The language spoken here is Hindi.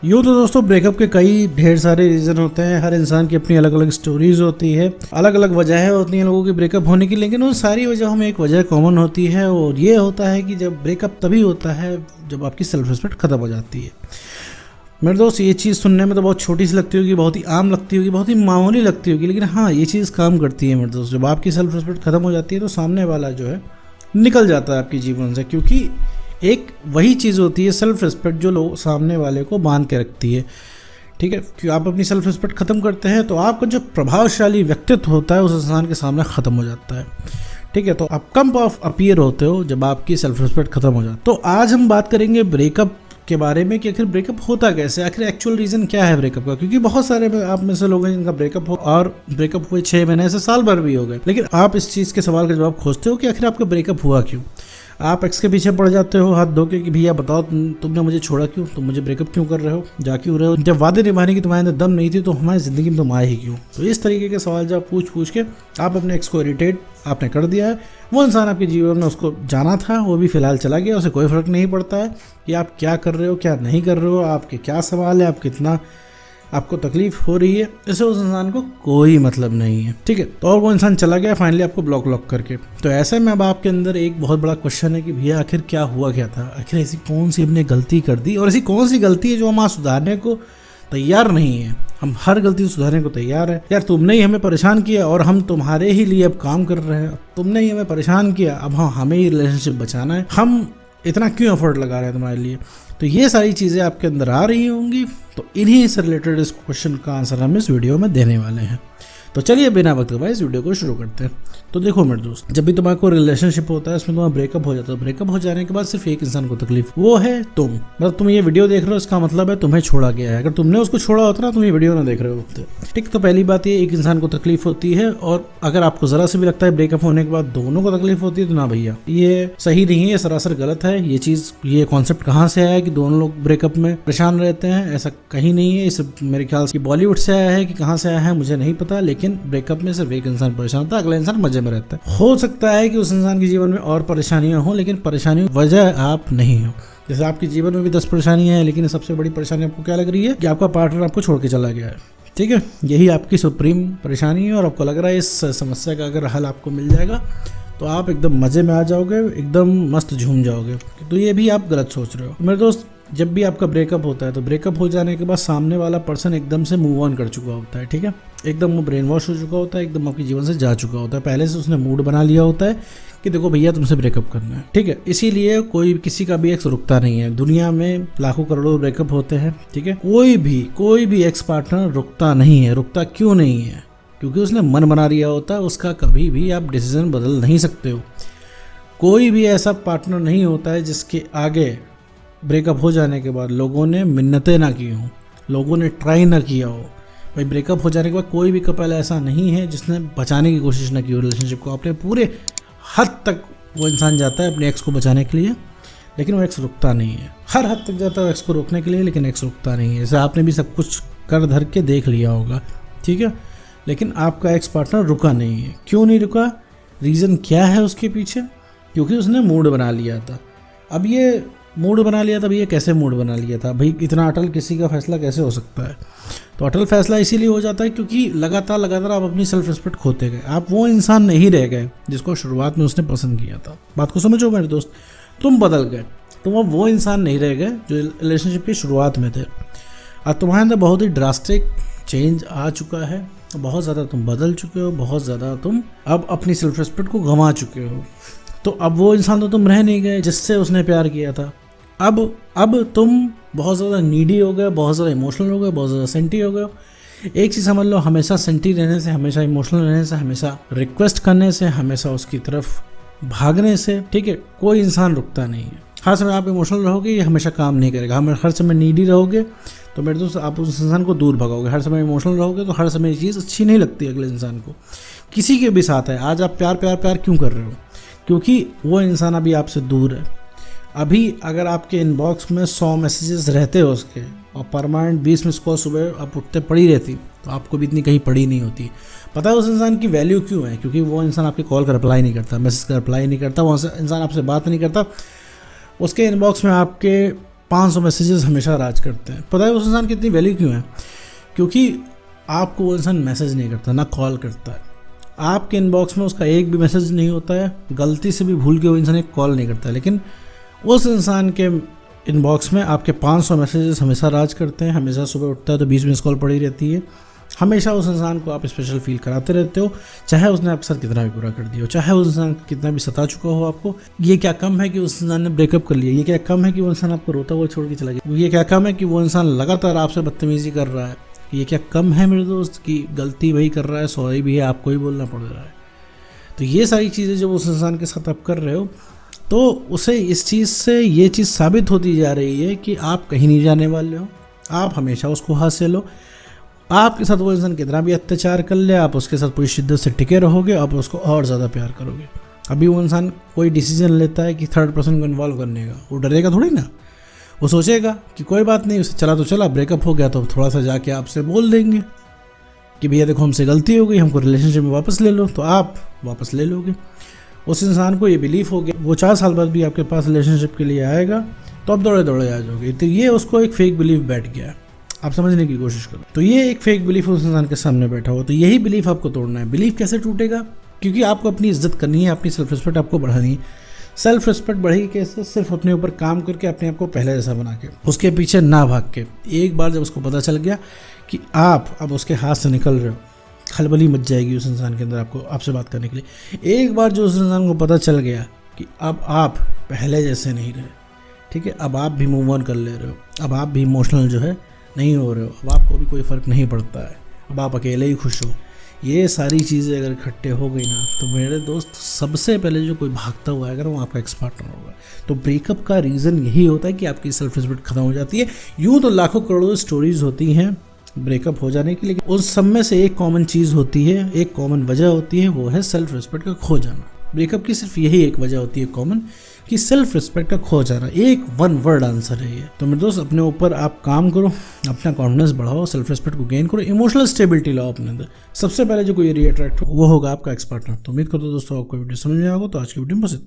यूँ तो दोस्तों ब्रेकअप के कई ढेर सारे रीज़न होते हैं। हर इंसान की अपनी अलग अलग स्टोरीज होती है, अलग अलग वजहें होती हैं लोगों की ब्रेकअप होने की, लेकिन उन सारी वजहों में एक वजह कॉमन होती है और ये होता है कि जब ब्रेकअप तभी होता है जब आपकी सेल्फ रिस्पेक्ट ख़त्म हो जाती है। मेरे दोस्त, ये चीज़ सुनने में तो बहुत छोटी सी लगती होगी, बहुत ही आम लगती होगी, बहुत ही मामूली लगती होगी, लेकिन हाँ, ये चीज़ काम करती है मेरे दोस्त। जब आपकी सेल्फ रिस्पेक्ट ख़त्म हो जाती है तो सामने वाला जो है निकल जाता है आपके जीवन से, क्योंकि एक वही चीज़ होती है सेल्फ रिस्पेक्ट जो लोग सामने वाले को बांध के रखती है। ठीक है, क्योंकि आप अपनी सेल्फ रिस्पेक्ट ख़त्म करते हैं तो आपका जो प्रभावशाली व्यक्तित्व होता है उस इंसान के सामने ख़त्म हो जाता है। ठीक है, तो आप कम ऑफ अपीयर होते हो जब आपकी सेल्फ रिस्पेक्ट ख़त्म हो जाती है। तो आज हम बात करेंगे ब्रेकअप के बारे में कि आखिर ब्रेकअप होता कैसे, आखिर एक्चुअल रीज़न क्या है ब्रेकअप का। क्योंकि बहुत सारे आप में से लोग हैं जिनका ब्रेकअप हो और ब्रेकअप हुए 6 महीने से साल भर भी हो गए, लेकिन आप इस चीज़ के सवाल का जवाब खोजते हो कि आखिर आपका ब्रेकअप हुआ क्यों। आप एक्स के पीछे पड़ जाते हो हाथ धो के कि भैया बताओ तुमने मुझे छोड़ा क्यों, तुम मुझे ब्रेकअप क्यों कर रहे हो, जा क्यों रहे हो, जब वादे निभाने की तुम्हारे अंदर दम नहीं थी तो हमारी ज़िंदगी में तुम आए ही क्यों। तो इस तरीके के सवाल जब पूछ के आप अपने एक्स को इरिटेट आपने कर दिया है। वो इंसान आपके जीवन में उसको जाना था, वो भी फिलहाल चला गया, उसे कोई फ़र्क नहीं पड़ता है कि आप क्या कर रहे हो क्या नहीं कर रहे हो, आपके क्या सवाल है, आप कितना आपको तकलीफ हो रही है, इससे उस इंसान को कोई मतलब नहीं है। ठीक है, तो और वो इंसान चला गया फाइनली आपको ब्लॉक करके। तो ऐसे में अब आपके अंदर एक बहुत बड़ा क्वेश्चन है कि भैया आखिर क्या हुआ क्या था, आखिर ऐसी कौन सी हमने गलती कर दी और ऐसी कौन सी गलती है जो हम आज सुधारने को तैयार नहीं है। हम हर गलती को सुधारने को तैयार है। यार तुमने ही हमें परेशान किया और हम तुम्हारे ही लिए अब काम कर रहे हैं, तुमने ही हमें परेशान किया, अब हमें ही रिलेशनशिप बचाना है, हम इतना क्यों एफर्ट लगा रहे हैं तुम्हारे लिए। तो ये सारी चीज़ें आपके अंदर आ रही होंगी, तो इन्हीं से रिलेटेड इस क्वेश्चन का आंसर हम इस वीडियो में देने वाले हैं। तो चलिए बिना वक्त गवाए इस वीडियो को शुरू करते हैं। तो देखो मेरे दोस्त, जब भी तुम्हारा कोई रिलेशनशिप होता है उसमें तुम्हारा ब्रेकअप हो जाता है, ब्रेकअप हो जाने के बाद सिर्फ एक इंसान को तकलीफ, वो है तुम। मतलब तुम ये वीडियो देख रहे हो इसका मतलब है तुम्हें छोड़ा गया है। अगर तुमने उसको छोड़ा होता ना तुम ये वीडियो ना देख रहे होते। ठीक, तो पहली बात ये एक इंसान को तकलीफ होती है, और अगर आपको जरा से भी लगता है ब्रेकअप होने के बाद दोनों को तकलीफ होती है तो ना भैया, ये सही नहीं है, ये सरासर गलत है। ये चीज़, ये कॉन्सेप्ट कहाँ से आया है कि दोनों लोग ब्रेकअप में परेशान रहते हैं, ऐसा कहीं नहीं है। इस मेरे ख्याल से बॉलीवुड से आया है कि कहाँ से आया है मुझे नहीं पता, लेकिन ब्रेकअप में सिर्फ एक इंसान परेशान होता है, अगला इंसान मजे में रहता है। हो सकता है कि उस इंसान के जीवन में और परेशानियां हो, लेकिन परेशानियों वजह आप नहीं हो। जैसे आपके जीवन में भी 10 परेशानियां हैं, लेकिन सबसे बड़ी परेशानी आपको क्या लग रही है कि आपका पार्टनर आपको छोड़ के चला गया है। ठीक है, यही आपकी सुप्रीम परेशानी है और आपको लग रहा है इस समस्या का अगर हल आपको मिल जाएगा तो आप एकदम मजे में आ जाओगे, एकदम मस्त झूम जाओगे। तो ये भी आप गलत सोच रहे हो मेरे दोस्त। जब भी आपका ब्रेकअप होता है तो ब्रेकअप हो जाने के बाद सामने वाला पर्सन एकदम से मूव ऑन कर चुका होता है। ठीक है, एकदम वो ब्रेन वॉश हो चुका होता है, एकदम आपके जीवन से जा चुका होता है। पहले से उसने मूड बना लिया होता है कि देखो भैया तुमसे ब्रेकअप करना है। ठीक है, इसीलिए कोई किसी का भी एक्स रुकता नहीं है। दुनिया में लाखों करोड़ों ब्रेकअप होते हैं। ठीक है, कोई भी एक्स पार्टनर रुकता नहीं है। रुकता क्यों नहीं है? क्योंकि उसने मन बना लिया होता है, उसका कभी भी आप डिसीजन बदल नहीं सकते हो। कोई भी ऐसा पार्टनर नहीं होता है जिसके आगे ब्रेकअप हो जाने के बाद लोगों ने मिन्नतें ना की हों, लोगों ने ट्राई ना किया हो। भाई ब्रेकअप हो जाने के बाद कोई भी कपल ऐसा नहीं है जिसने बचाने की कोशिश ना की हो रिलेशनशिप को। अपने पूरे हद तक वो इंसान जाता है अपने एक्स को बचाने के लिए, लेकिन वो एक्स रुकता नहीं है। हर हद तक जाता है एक्स को रोकने के लिए, लेकिन एक्स रुकता नहीं है। जैसे आपने भी सब कुछ कर धर के देख लिया होगा। ठीक है, लेकिन आपका एक्स पार्टनर रुका नहीं है। क्यों नहीं रुका? रीज़न क्या है उसके पीछे? क्योंकि उसने मूड बना लिया था। अब ये मूड बना लिया था, भैया कैसे मूड बना लिया था? भाई इतना अटल किसी का फैसला कैसे हो सकता है? तो अटल फैसला इसीलिए हो जाता है क्योंकि लगातार आप अपनी सेल्फ रिस्पेक्ट खोते गए। आप वो इंसान नहीं रह गए जिसको शुरुआत में उसने पसंद किया था। बात को समझो मेरे दोस्त, तुम बदल गए। तुम अब वो इंसान नहीं रह गए जो रिलेशनशिप की शुरुआत में थे। अब तुम्हारे अंदर बहुत ही ड्रास्टिक चेंज आ चुका है, बहुत ज़्यादा तुम बदल चुके हो, बहुत ज़्यादा तुम अब अपनी सेल्फ रिस्पेक्ट को गंवा चुके हो। तो अब वो इंसान तो तुम रह नहीं गए जिससे उसने प्यार किया था। अब तुम बहुत ज़्यादा नीडी हो गए, बहुत ज़्यादा इमोशनल हो गए, बहुत ज़्यादा सेंटी हो गए। एक चीज़ समझ लो, हमेशा सेंटी रहने से, हमेशा इमोशनल रहने से, हमेशा रिक्वेस्ट करने से, हमेशा उसकी तरफ भागने से, ठीक है, कोई इंसान रुकता नहीं है। हर समय आप इमोशनल रहोगे, ये हमेशा काम नहीं करेगा। हर समय नीडी रहोगे तो मेरे दोस्त आप उस इंसान को दूर भगाओगे। हर समय इमोशनल रहोगे तो हर समय ये चीज़ अच्छी नहीं लगती अगले इंसान को। किसी के भी साथ है, आज आप प्यार क्यों कर रहे हो? क्योंकि वो इंसान अभी आपसे दूर है। अभी अगर आपके इनबॉक्स में 100 मैसेजेस रहते हो उसके और परमानेंट 20 मिस कॉल सुबह आप उठते पड़ी रहती तो आपको भी इतनी कहीं पड़ी नहीं होती। पता है उस इंसान की वैल्यू क्यों है? क्योंकि वो इंसान आपके कॉल का रिप्लाई नहीं करता, मैसेज का रिप्लाई नहीं करता, वो इंसान आपसे बात नहीं करता। उसके इनबॉक्स में आपके 500 मैसेजेस हमेशा राज करते हैं। पता है उस इंसान की इतनी वैल्यू क्यों है? क्योंकि आपको वो इंसान मैसेज नहीं करता, ना कॉल करता है, आपके इनबॉक्स में उसका एक भी मैसेज नहीं होता है, गलती से भी भूल के वो इंसान एक कॉल नहीं करता है, लेकिन उस इंसान के इनबॉक्स में आपके 500 मैसेजेस हमेशा राज करते हैं। हमेशा सुबह उठता है तो 20 मिस कॉल पड़ी रहती है। हमेशा उस इंसान को आप स्पेशल फील कराते रहते हो, चाहे उसने आपके साथ कितना भी बुरा कर दिया हो, चाहे उस इंसान कितना भी सता चुका हो आपको। ये क्या कम है कि उस इंसान ने ब्रेकअप कर लिया? ये क्या कम है कि वो इंसान आपको रोता हुआ छोड़ के चला गया? ये क्या कम है कि वो इंसान लगातार आपसे बदतमीजी कर रहा है? ये क्या कम है मेरे दोस्त कि गलती वही कर रहा है, सॉरी भी है, आपको ही बोलना पड़ रहा है? तो ये सारी चीज़ें जब उस इंसान के साथ आप कर रहे हो तो उसे इस चीज़ से ये चीज़ साबित होती जा रही है कि आप कहीं नहीं जाने वाले हो, आप हमेशा उसको हाथ से लो। आपके साथ वो इंसान कितना भी अत्याचार कर ले, आप उसके साथ पूरी शिद्दत से टिके रहोगे, आप उसको और ज़्यादा प्यार करोगे। अभी वो इंसान कोई डिसीजन लेता है कि थर्ड पर्सन को इन्वॉल्व करने का, वो डरेगा थोड़ी ना। वो सोचेगा कि कोई बात नहीं, उससे चला तो चला, ब्रेकअप हो गया तो थोड़ा सा जाके आपसे बोल देंगे कि भैया देखो हमसे गलती हो गई, हमको रिलेशनशिप में वापस ले लो, तो आप वापस ले लोगे। उस इंसान को ये बिलीफ हो गया, वो 4 साल बाद भी आपके पास रिलेशनशिप के लिए आएगा तो आप दौड़े दौड़े आ जाओगे। तो ये उसको एक फेक बिलीफ बैठ गया, आप समझने की कोशिश करो। तो ये एक फेक बिलीफ उस इंसान के सामने बैठा हुआ, तो यही बिलीफ आपको तोड़ना है। बिलीफ कैसे टूटेगा? क्योंकि आपको अपनी इज्जत करनी है, अपनी सेल्फ रिस्पेक्ट आपको बढ़ानी है। सेल्फ रिस्पेक्ट बढ़ेगी कैसे? सिर्फ अपने ऊपर काम करके, अपने आप को पहले जैसा बना के, उसके पीछे ना भाग के। एक बार जब उसको पता चल गया कि आप अब उसके हाथ से निकल रहे हो, खलबली मच जाएगी उस इंसान के अंदर आपको आपसे बात करने के लिए। एक बार जो उस इंसान को पता चल गया कि अब आप पहले जैसे नहीं रहे, ठीक है, अब आप भी मूव ऑन कर ले रहे हो, अब आप भी इमोशनल जो है नहीं हो रहे हो, अब आपको भी कोई फ़र्क नहीं पड़ता है, अब आप अकेले ही खुश हो, ये सारी चीज़ें अगर इकट्ठे हो गई ना, तो मेरे दोस्त सबसे पहले जो कोई भागता हुआ आएगा वो आपका एक्स पार्टनर होगा। तो ब्रेकअप का रीज़न यही होता है कि आपकी सेल्फ रिस्पेक्ट खत्म हो जाती है। यूँ तो लाखों करोड़ों स्टोरीज होती हैं ब्रेकअप हो जाने की, लेकिन उस सब में से एक कॉमन चीज़ होती है, एक कॉमन वजह होती है, वो है सेल्फ रिस्पेक्ट का खो जाना। ब्रेकअप की सिर्फ यही एक वजह होती है कॉमन, कि सेल्फ रिस्पेक्ट का खो जाना। एक वन वर्ड आंसर है ये। तो मेरे दोस्त अपने ऊपर आप काम करो, अपना कॉन्फिडेंस बढ़ाओ, सेल्फ रिस्पेक्ट को गेन करो, इमोशनल स्टेबिलिटी लाओ अपने अंदर। सबसे पहले जो कोई एरिया अट्रैक्ट हो वो होगा आपका एक्स पार्टनर। तो उम्मीद करता हूं दोस्तों आपको वीडियो समझ में आएगा। तो आज की वीडियो में बस